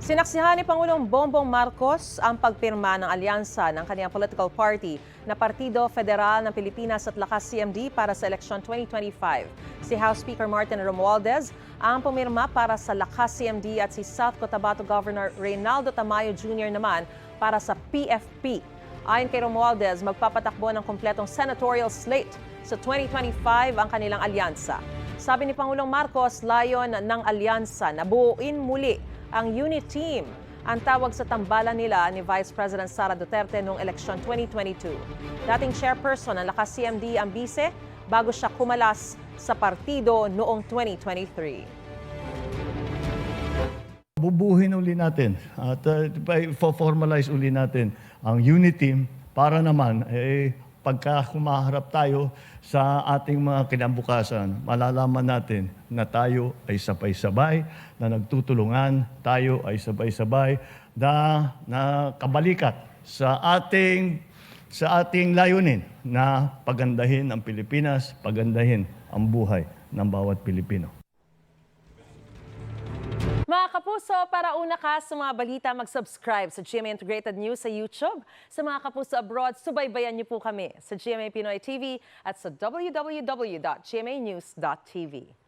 Sinaksihan ni Pangulong Bongbong Marcos ang pagpirma ng alyansa ng kanyang political party na Partido Federal ng Pilipinas at Lakas CMD para sa eleksyon 2025. Si House Speaker Martin Romualdez ang pumirma para sa Lakas CMD at si South Cotabato Governor Reynaldo Tamayo Jr. naman para sa PFP. Ayon kay Romualdez, magpapatakbo ng kumpletong senatorial slate sa 2025 ang kanilang alyansa. Sabi ni Pangulong Marcos, layon ng alyansa na buuin muli ang unit team, ang tawag sa tambalan nila ni Vice President Sara Duterte noong eleksyon 2022. Dating chairperson ng Lakas CMD ang bise bago siya kumalas sa partido noong 2023. Bubuhin uli natin at formalize uli natin ang unit team para naman pagka humaharap tayo sa ating mga kinabukasan, malalaman natin na tayo ay sabay-sabay, na nagtutulungan, tayo ay sabay-sabay, na kabalikat sa ating layunin na pagandahin ang Pilipinas, pagandahin ang buhay ng bawat Pilipino. Mga kapuso, para una ka sa mga balita, mag-subscribe sa GMA Integrated News sa YouTube. Sa mga kapuso abroad, subaybayan niyo po kami sa GMA Pinoy TV at sa www.gmanews.tv.